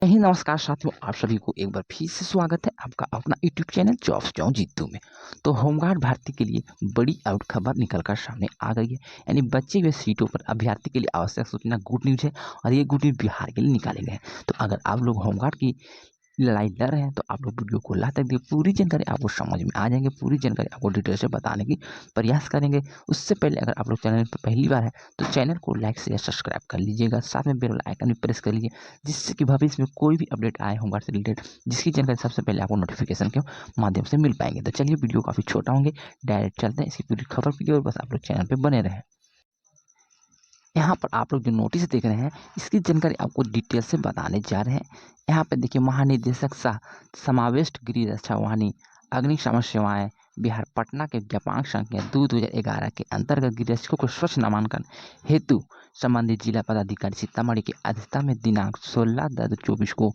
ही नमस्कार साथियों, आप सभी को एक बार फिर से स्वागत है आपका अपना यूट्यूब चैनल जॉब्स जाऊं जीतू में। तो होमगार्ड भर्ती के लिए बड़ी आउट खबर निकलकर सामने आ गई है। यानी बचे हुए सीटों पर अभ्यर्थी के लिए आवश्यक सूचना गुड न्यूज है और ये गुड न्यूज बिहार के लिए निकाले गए हैं। तो अगर आप लोग होमगार्ड की लड़ाई लड़ रहे हैं तो आप लोग वीडियो को लास्ट तक देखिए, पूरी जानकारी आपको समझ में आ जाएंगे। पूरी जानकारी आपको डिटेल से बताने की प्रयास करेंगे। उससे पहले अगर आप लोग चैनल पर पहली बार है तो चैनल को लाइक शेयर सब्सक्राइब कर लीजिएगा, साथ में बेल आइकन भी प्रेस कर लीजिए, जिससे कि भविष्य में कोई भी अपडेट आए होमगार्ड से रिलेटेड जिसकी जानकारी सबसे पहले आपको नोटिफिकेशन के माध्यम से मिल पाएंगे। तो चलिए, वीडियो काफ़ी छोटा होंगे, डायरेक्ट चलते हैं इसकी पूरी खबर की ओर। बस आप लोग चैनल पर बने रहें। यहाँ पर आप लोग जो नोटिस देख रहे हैं इसकी जानकारी आपको डिटेल से बताने जा रहे हैं। यहाँ पे देखिए, महानिदेशक शाह समावेश गृह रक्षा वाहिनी अग्निशमन सेवाएं बिहार पटना के ज्ञापक संख्या 2011 के अंतर्गत गृहरक्षकों को स्वच्छ नामांकन हेतु संबंधित जिला पदाधिकारी सीतामढ़ी की अध्यक्षता में दिनांक 16/10/24 को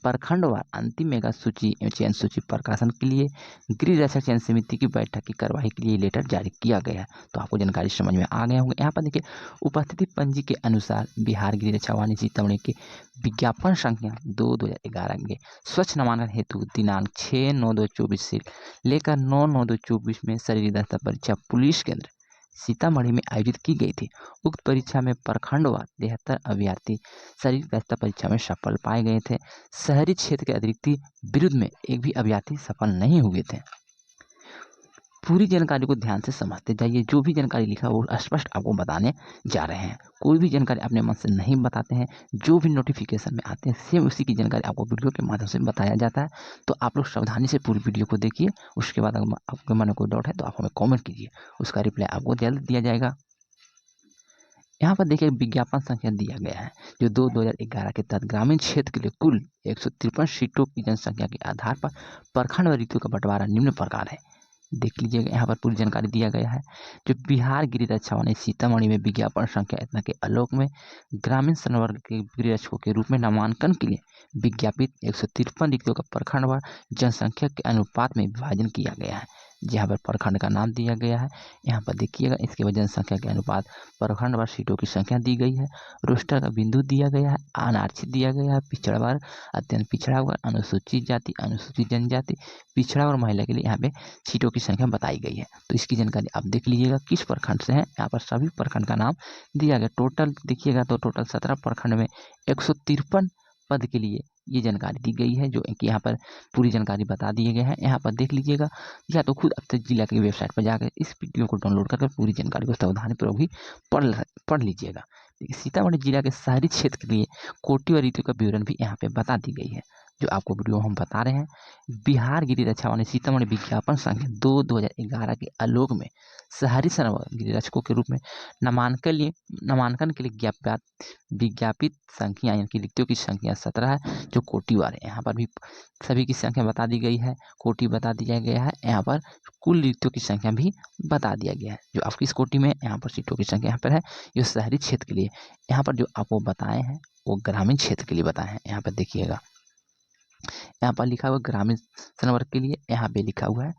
प्रखंडवार अंतिम मेगा सूची एवं चयन सूची प्रकाशन के लिए गृह रक्षक चयन समिति की बैठक की कार्यवाही के लिए लेटर जारी किया गया है। तो आपको जानकारी समझ में आ गए होंगे। यहाँ पर देखिए, उपस्थिति पंजी के अनुसार बिहार गृह रक्षा वाहिनी सीतामढ़ी के विज्ञापन संख्या 2/2011 के स्वच्छ नामांकन हेतु दिनांक 6/9/2024 से लेकर 9/9/2024 में शरीर दस्ता परीक्षा पुलिस केंद्र सीतामढ़ी में आयोजित की गई थी। उक्त परीक्षा में प्रखंडवार 73 अभ्यर्थी शरीर दस्ता परीक्षा में सफल पाए गए थे। शहरी क्षेत्र के अतिरिक्त विरुद्ध में एक भी अभ्यर्थी सफल नहीं हुए थे। पूरी जानकारी को ध्यान से समझते जाइए। जो भी जानकारी लिखा वो स्पष्ट आपको बताने जा रहे हैं। कोई भी जानकारी अपने मन से नहीं बताते हैं। जो भी नोटिफिकेशन में आते हैं सेम उसी की जानकारी आपको वीडियो के माध्यम से बताया जाता है। तो आप लोग सावधानी से पूरी वीडियो को देखिए। उसके बाद अगर आपके मन में कोई डाउट है तो आप हमें कॉमेंट कीजिए, उसका रिप्लाई आपको जल्द दिया जाएगा। यहाँ पर देखिए, विज्ञापन संख्या दिया गया है जो 2011 के तहत ग्रामीण क्षेत्र के लिए कुल 153 सीटों की जनसंख्या के आधार पर प्रखंड व ऋतु का बंटवारा निम्न प्रकार है। देख लीजिएगा, यहाँ पर पूरी जानकारी दिया गया है। जो बिहार गृह रक्षा वाहिनी सीतामढ़ी में विज्ञापन संख्या इतना के आलोक में ग्रामीण संवर्ग के गृह रक्षकों के रूप में नामांकन के लिए विज्ञापित 153 रिक्तियों का प्रखंडवार जनसंख्या के अनुपात में विभाजन किया गया है। जहाँ पर प्रखंड का नाम दिया गया है, यहाँ पर देखिएगा इसके बाद जनसंख्या के अनुपात प्रखंडवार सीटों की संख्या दी गई है। रोस्टर का बिंदु दिया गया है, अनारक्षित दिया गया है, पिछड़ा वर्ग, अत्यंत पिछड़ा वर्ग, अनुसूचित जाति, अनुसूचित जनजाति, पिछड़ा और महिला के लिए यहाँ पे सीटों की संख्या बताई गई है। तो इसकी जानकारी आप देख लीजिएगा किस प्रखंड से है। यहाँ पर सभी प्रखंड का नाम दिया गया। टोटल देखिएगा तो टोटल 17 प्रखंड में 153 पद के लिए ये जानकारी दी गई है, जो कि यहाँ पर पूरी जानकारी बता दिए गए हैं। यहाँ पर देख लीजिएगा, या तो खुद अब जिला की वेबसाइट पर जाकर इस वीडियो को डाउनलोड करके पूरी जानकारी को सावधानीपूर्वक भी पढ़ लीजिएगा। सीतामढ़ी जिला के शहरी क्षेत्र के लिए कोटि और ऋतु का विवरण भी यहाँ पे बता दी गई है, जो आपको वीडियो हम बता रहे हैं। बिहार गृह रक्षा वाहिनी सीतामढ़ी विज्ञापन संख्या 2/2011 के आलोक में शहरी गृह रक्षकों के रूप में नामांकन के लिए विज्ञापित संख्या यानी कि रिक्तियों की संख्या 17 है, जो कोटिवार है। यहाँ पर भी सभी की संख्या बता दी गई है, कोटि बता दिया गया है। यहाँ पर कुल रिक्तियों की संख्या भी बता दिया गया है, जो आपकी इस कोटि में यहाँ पर सीटों की संख्या यहाँ पर है। ये शहरी क्षेत्र के लिए, यहाँ पर जो आपको बताए हैं वो ग्रामीण क्षेत्र के लिए बताए हैं। यहाँ पर देखिएगा, यहाँ पर लिखा हुआ ग्रामीण संवर्ग के लिए, यहाँ पे लिखा हुआ है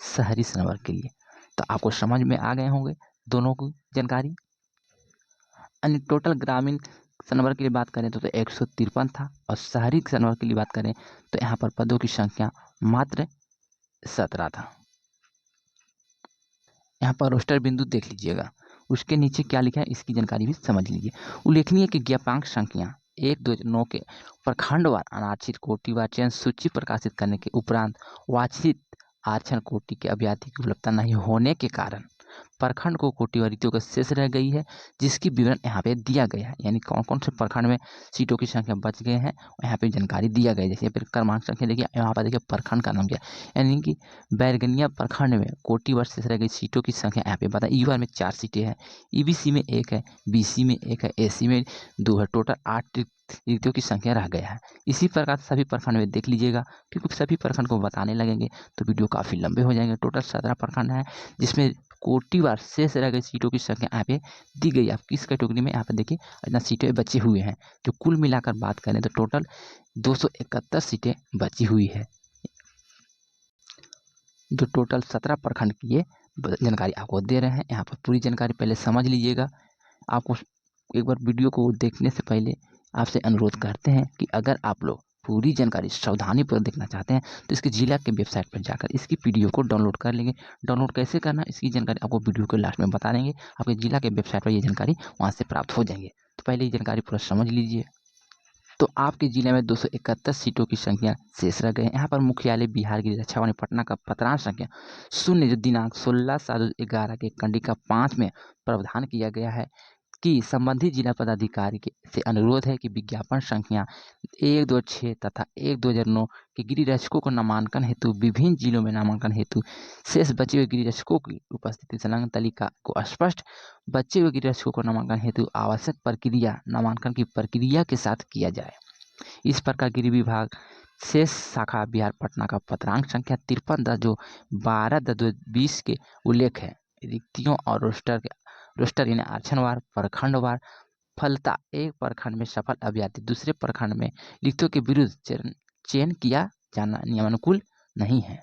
शहरी संवर्ग के लिए। तो आपको समझ में आ गए होंगे दोनों की जानकारी। अन्य टोटल ग्रामीण संवर्ग के लिए बात करें तो 153 था, और शहरी संवर्ग के लिए बात करें तो यहाँ पर पदों की संख्या मात्र 17 था। यहाँ पर रोस्टर बिंदु देख लीजिएगा, उसके नीचे क्या लिखा है इसकी जानकारी भी समझ लीजिए। उल्लेखनीय कि ज्ञापकांक संख्या 1-2-9 के प्रखंडवार अनारक्षित कोटिवार चयन सूची प्रकाशित करने के उपरांत वांछित आरक्षण कोटि के अभ्यर्थी की उपलब्धता नहीं होने के कारण प्रखंड को कोटि व रिक्तियों का शेष रह गई है, जिसकी विवरण यहाँ पे दिया गया है। यानी कौन कौन से प्रखंड में सीटों की संख्या बच गए हैं यहाँ पे जानकारी दिया गया है। जैसे फिर क्रमांक संख्या देखिए, यहाँ पर देखिए प्रखंड का नाम क्या है, यानी कि बैरगनिया प्रखंड में कोटि व शेष रह गई सीटों की संख्या यहाँ पे बताए। यूआर में 4 सीटें हैं, ईबीसी में 1 है, बीसी में 1 है, एसी में 2 है। टोटल 8 रिक्तियों की संख्या रह गया है। इसी प्रकार सभी प्रखंड में देख लीजिएगा, क्योंकि सभी प्रखंड को बताने लगेंगे तो वीडियो काफ़ी लंबे हो जाएंगे। टोटल 17 प्रखंड है, जिसमें कोटिवार शेष रह गई सीटों की संख्या यहाँ पे दी गई। आप किस कैटेगरी में यहाँ पे देखिए इतना सीटें बची हुई हैं, जो कुल मिलाकर बात करें तो टोटल 271 सीटें बची हुई है, जो टोटल 17 प्रखंड की ये जानकारी आपको दे रहे हैं। यहाँ पर पूरी जानकारी पहले समझ लीजिएगा। आपको एक बार वीडियो को देखने से पहले आपसे अनुरोध करते हैं कि अगर आप लोग पूरी जानकारी सावधानीपूर्वक देखना चाहते हैं तो इसके जिला के वेबसाइट पर जाकर इसकी पीडीएफ को डाउनलोड कर लेंगे। डाउनलोड कैसे करना इसकी जानकारी आपको वीडियो के लास्ट में बता देंगे। आपके जिला के वेबसाइट पर ये जानकारी वहाँ से प्राप्त हो जाएंगे। तो पहले ये जानकारी पूरा समझ लीजिए। तो आपके जिले में 271 सीटों की संख्या शेष रह गए। यहाँ पर मुख्यालय बिहार की रक्षावाणी पटना का पत्रांक संख्या 0 जो दिनांक 16/7/11 के कंडिका 5 में प्रावधान किया गया है कि संबंधित जिला पदाधिकारी से अनुरोध है कि विज्ञापन संख्या 126 तथा 1/2009 के गिरी रक्षकों को नामांकन हेतु विभिन्न जिलों में नामांकन हेतु शेष बचे हुए गिरी रक्षकों की उपस्थिति संलग्न तालिका को स्पष्ट बचे हुए गिरी रक्षकों को नामांकन हेतु आवश्यक प्रक्रिया नामांकन की प्रक्रिया के साथ किया जाए। इस प्रकार गिरी विभाग शेष शाखा बिहार पटना का पत्रांक संख्या 53 जो 12/2020 के उल्लेख है। रिक्तियों और रोस्टर यानी आरक्षणवार प्रखंडवार फलता एक प्रखंड में सफल अभ्यर्थी दूसरे प्रखंड में रिक्तियों के विरुद्ध चयन किया जाना नियमानुकूल नहीं है।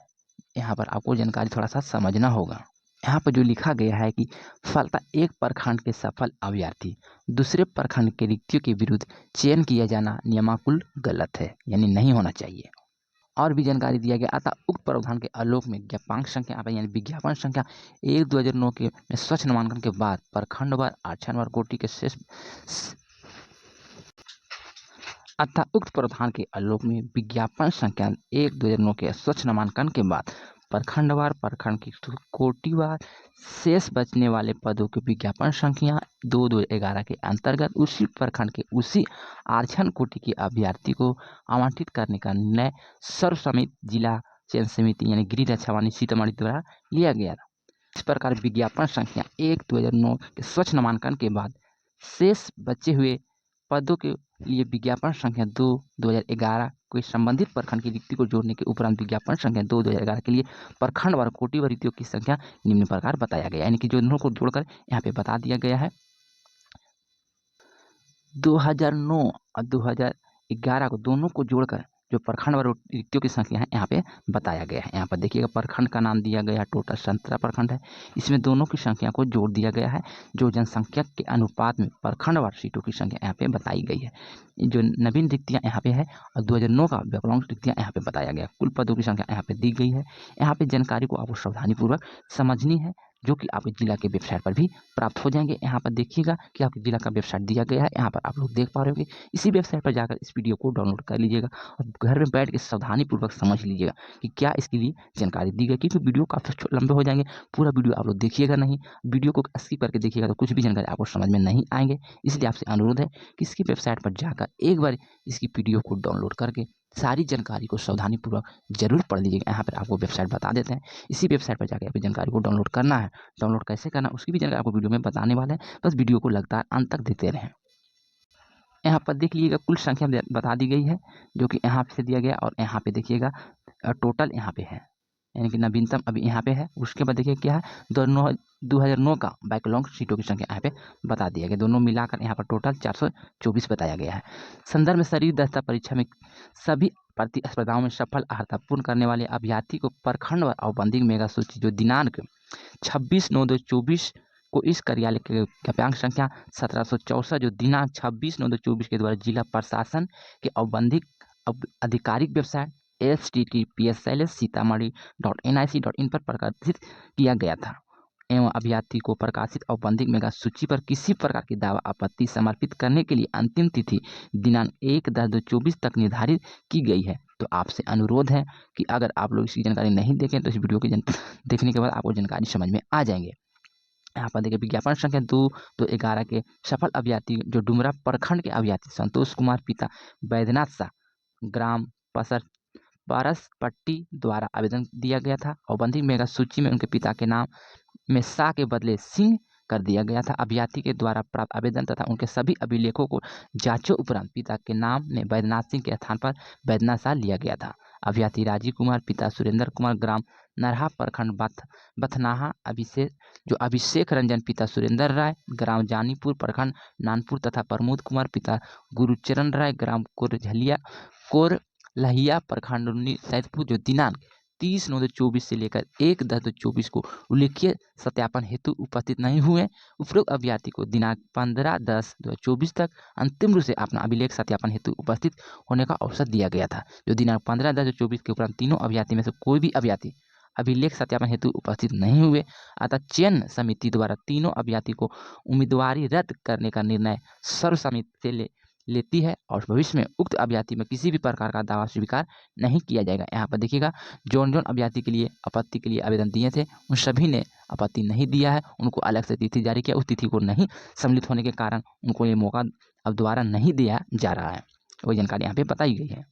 यहाँ पर आपको जानकारी थोड़ा सा समझना होगा। यहाँ पर जो लिखा गया है कि फलता एक प्रखंड के सफल अभ्यर्थी दूसरे प्रखंड के रिक्तियों के विरुद्ध चयन किया जाना नियमानुकूल गलत है, यानी नहीं होना चाहिए। और भी जानकारी दिया गया। अतः उक्त प्रावधान के आलोक में ज्ञापांक संख्या यानी विज्ञापन संख्या 1/2009 के में स्वच्छ नामांकन के बाद प्रखंडवार आरक्षणवार कोटि के शेष अतः उक्त प्रावधान के आलोक में विज्ञापन संख्या 1/2009 के स्वच्छ नामांकन के बाद प्रखंडवार प्रखंड की कोटिवार शेष बचने वाले पदों के विज्ञापन संख्या 2/2011 के अंतर्गत उसी प्रखंड के उसी आरक्षण कोटि के अभ्यर्थी को आवंटित करने का निर्णय सर्वसम्मति जिला चयन समिति यानी गिरी रक्षावाणी सीतामढ़ी द्वारा लिया गया था। इस प्रकार विज्ञापन संख्या 1/2009 के स्वच्छ नामांकन के बाद शेष बचे हुए पदों के लिए विज्ञापन संख्या 2/2011 कोई संबंधित प्रखंड की रिक्ति को जोड़ने के उपरांत विज्ञापन संख्या 2/2011 के लिए प्रखंड व कोटि व रिक्तियों की संख्या निम्न प्रकार बताया गया, यानी कि जो दोनों को जोड़कर यहाँ पे बता दिया गया है। 2009 और 2011 को दोनों को जोड़कर जो प्रखंड व रिक्तियों की संख्या है यहाँ पे बताया गया है। यहाँ पर देखिएगा प्रखंड का नाम दिया गया, टोटल 17 प्रखंड है, इसमें दोनों की संख्या को जोड़ दिया गया है जो जनसंख्या के अनुपात में प्रखंडवार सीटों की संख्या यहाँ पे बताई गई है। जो नवीन रिक्तियाँ यहाँ पे है और 2009 का विकलांग रिक्तियाँ यहाँ पे बताया गया। कुल पदों की संख्या यहाँ पे दी गई है। यहाँ पे जानकारी को आपको सावधानीपूर्वक समझनी है जो कि आपके जिला के वेबसाइट पर भी प्राप्त हो जाएंगे। यहाँ पर देखिएगा कि आपके जिला का वेबसाइट दिया गया है, यहाँ पर आप लोग देख पा रहे होंगे। इसी वेबसाइट पर जाकर इस वीडियो को डाउनलोड कर लीजिएगा और घर में बैठ के सावधानीपूर्वक समझ लीजिएगा कि क्या इसके लिए जानकारी दी गई, क्योंकि वीडियो काफ़ी लंबे हो जाएंगे। पूरा वीडियो आप लोग देखिएगा नहीं, वीडियो को स्किप करके देखिएगा तो कुछ भी जानकारी आपको समझ में नहीं आएंगे। इसलिए आपसे अनुरोध है कि इसकी वेबसाइट पर जाकर एक बार इसकी पीडीएफ को डाउनलोड करके सारी जानकारी को सावधानीपूर्वक जरूर पढ़ लीजिएगा। यहाँ पर आपको वेबसाइट बता देते हैं, इसी वेबसाइट पर जाकर आपकी जानकारी को डाउनलोड करना है। डाउनलोड कैसे करना उसकी भी जानकारी आपको वीडियो में बताने वाले हैं, बस वीडियो को लगातार अंत तक देखते रहें। यहाँ पर देख लीजिएगा कुल संख्या बता दी गई है जो कि यहाँ से दिया गया, और यहाँ पे देखिएगा टोटल यहाँ पे है, यानी कि नवीनतम अभी यहाँ पे है। उसके बाद देखिए क्या है 2009 का बैकलॉग सीटों की संख्या यहाँ पे बता दिया गया। दोनों मिलाकर यहाँ पर टोटल 424 बताया गया है। संदर्भ में शरीर दस्ता परीक्षा में सभी प्रतिस्पर्धाओं में सफल अर्हता पूर्ण करने वाले अभ्यर्थी को प्रखंड व औपबंधिक मेगा सूची जो दिनांक 26/9/2024 को इस कार्यालय के ज्ञापक संख्या 1764 जो दिनांक 26/9/2024 के द्वारा जिला प्रशासन के औपबंधिक आधिकारिक वेबसाइट https://सीतामढ़ी.nic.in पर प्रकाशित किया गया था एवं अभ्यर्थी को प्रकाशित औपबंधिक मेगा सूची पर किसी प्रकार की दावा आपत्ति समर्पित करने के लिए अंतिम तिथि दिनांक 1/10/2024 तक निर्धारित की गई है। तो आपसे अनुरोध है कि अगर आप लोग इसकी जानकारी नहीं देखें तो इस वीडियो की देखने के बाद आपको जानकारी समझ में आ जाएंगे। यहाँ पर देखिए विज्ञापन संख्या 2/11 के सफल अभ्यर्थी जो डुमरा प्रखंड के अभ्यर्थी संतोष कुमार पिता बैद्यनाथ शाह ग्राम परसपट्टी द्वारा आवेदन दिया गया था। औपबंधिक मेगा सूची में उनके पिता के नाम में शाह के बदले सिंह कर दिया गया था। अभ्यर्थी के द्वारा प्राप्त आवेदन तथा उनके सभी अभिलेखों को जांचों उपरांत पिता के नाम में बैद्यनाथ सिंह के स्थान पर बैद्यनाथ शाह लिया गया था। अभ्यर्थी राजीव कुमार पिता सुरेंद्र कुमार ग्राम नरहा प्रखंड बथनाहा अभिषेक रंजन पिता सुरेंद्र राय ग्राम जानीपुर प्रखंड नानपुर तथा प्रमोद कुमार पिता गुरुचरण राय ग्राम कोरलहिया प्रखंड सैदपुर जो दिनांक 30/9/24 से लेकर 1/10/24 को उल्लेखीय सत्यापन हेतु उपस्थित नहीं हुए उपरोक्त अभ्यर्थी को दिनांक 15/10/2024 तक अंतिम रूप से अपना अभिलेख सत्यापन हेतु उपस्थित होने का अवसर दिया गया था। जो दिनांक 15/10/24 के उपरांत तीनों अभ्यर्थी में से कोई भी अभ्यर्थी अभिलेख सत्यापन हेतु उपस्थित नहीं हुए, अतः चयन समिति द्वारा तीनों अभ्यर्थी को उम्मीदवारी रद्द करने का निर्णय सर्वसम्मति से लेती है और भविष्य में उक्त अभ्यर्थी में किसी भी प्रकार का दावा स्वीकार नहीं किया जाएगा। यहाँ पर देखिएगा, जौन अभ्यर्थी के लिए आपत्ति के लिए आवेदन दिए थे उन सभी ने आपत्ति नहीं दिया है, उनको अलग से तिथि जारी किया, उस तिथि को नहीं सम्मिलित होने के कारण उनको ये मौका अब दोबारा नहीं दिया जा रहा है। वही जानकारी यहाँ पे बताई गई है।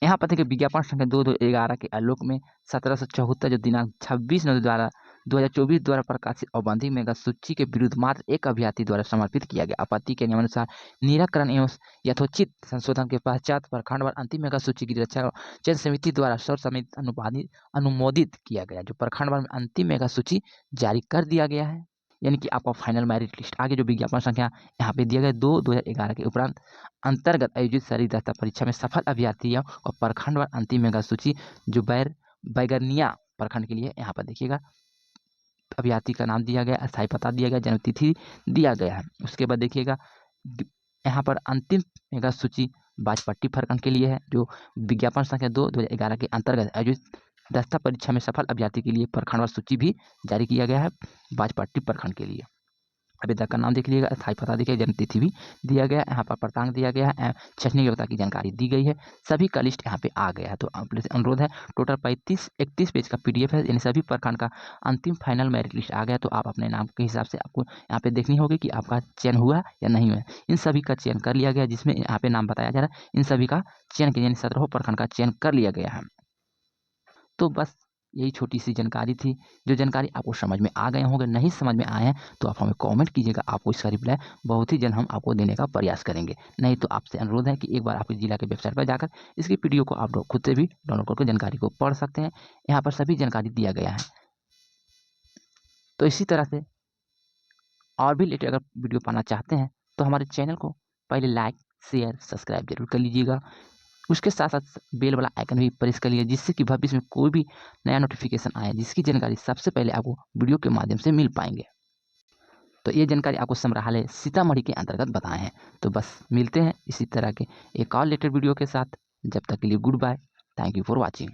यहाँ पर देखिए, विज्ञापन संख्या 2/2/11 के आलोक में 1774 जो दिनांक 26/9/2024 द्वारा प्रकाशित औपबंधिक मेगा सूची के विरुद्ध मात्र एक अभ्यर्थी द्वारा समर्पित किया गया आपत्ति के नियमानुसार निराकरण एवं यथोचित संशोधन के पश्चात प्रखंडवार अंतिम मेगा सूची की रक्षा चयन समिति द्वारा सर्वसम्मति अनुमोदित किया गया। जो प्रखंडवार में अंतिम मेगा सूची जारी कर दिया गया है, यानी कि आपका फाइनल मेरिट लिस्ट आगे जो विज्ञापन संख्या यहाँ पे दिया गया 2/2011 के उपरांत अंतर्गत आयोजित शरीर दस्ता परीक्षा में सफल अभ्यर्थियों और प्रखंडवार अंतिम मेगा सूची जो बैगरनिया प्रखंड के लिए यहाँ पर देखिएगा अभ्यर्थी का नाम दिया गया, स्थायी पता दिया गया, जन्म तिथि दिया गया है। उसके बाद देखिएगा यहाँ पर अंतिम मेगा सूची बाजपट्टी प्रखंड के लिए है, जो विज्ञापन संख्या 2/2011 के अंतर्गत आयोजित दस्ता परीक्षा में सफल अभ्यर्थी के लिए प्रखंडवार सूची भी जारी किया गया है बाजपट्टी प्रखंड के लिए। आवेदक का नाम देख लीजिएगा, स्थायी पता देखिए, जन्म तिथि भी दिया गया है, यहाँ पर प्रांत दिया गया है, शैक्षणिक योग्यता की जानकारी दी गई है, सभी का लिस्ट यहाँ पे आ गया है। तो आपसे अनुरोध है, टोटल 31 पेज का PDF है, यानी सभी प्रखंड का अंतिम फाइनल मेरिट लिस्ट आ गया। तो आप अपने नाम के हिसाब से आपको यहाँ पे देखनी होगी कि आपका चयन हुआ या नहीं हुआ। इन सभी का चयन कर लिया गया, जिसमें यहाँ पे नाम बताया जा रहा है, इन सभी का चयन यानी 17 प्रखंड का चयन कर लिया गया है। तो बस यही छोटी सी जानकारी थी। जो जानकारी आपको समझ में आ गए होंगे, नहीं समझ में आए हैं तो आप हमें कमेंट कीजिएगा, आपको इसका रिप्लाई बहुत ही जल्द हम आपको देने का प्रयास करेंगे। नहीं तो आपसे अनुरोध है कि एक बार आपके जिला के वेबसाइट पर जाकर इसकी PDF को आप खुद से भी डाउनलोड करके जानकारी को पढ़ सकते हैं। यहाँ पर सभी जानकारी दिया गया है। तो इसी तरह से और भी लेटेस्ट अगर वीडियो पाना चाहते हैं तो हमारे चैनल को पहले लाइक, शेयर, सब्सक्राइब जरूर कर लीजिएगा। उसके साथ साथ बेल वाला आइकन भी प्रेस कर लीजिए, जिससे कि भविष्य में कोई भी नया नोटिफिकेशन आए जिसकी जानकारी सबसे पहले आपको वीडियो के माध्यम से मिल पाएंगे। तो ये जानकारी आपको संग्रहालय सीतामढ़ी के अंतर्गत बताए हैं। तो बस मिलते हैं इसी तरह के एक और लेटेस्ट वीडियो के साथ। जब तक के लिए good bye, thank you for watching.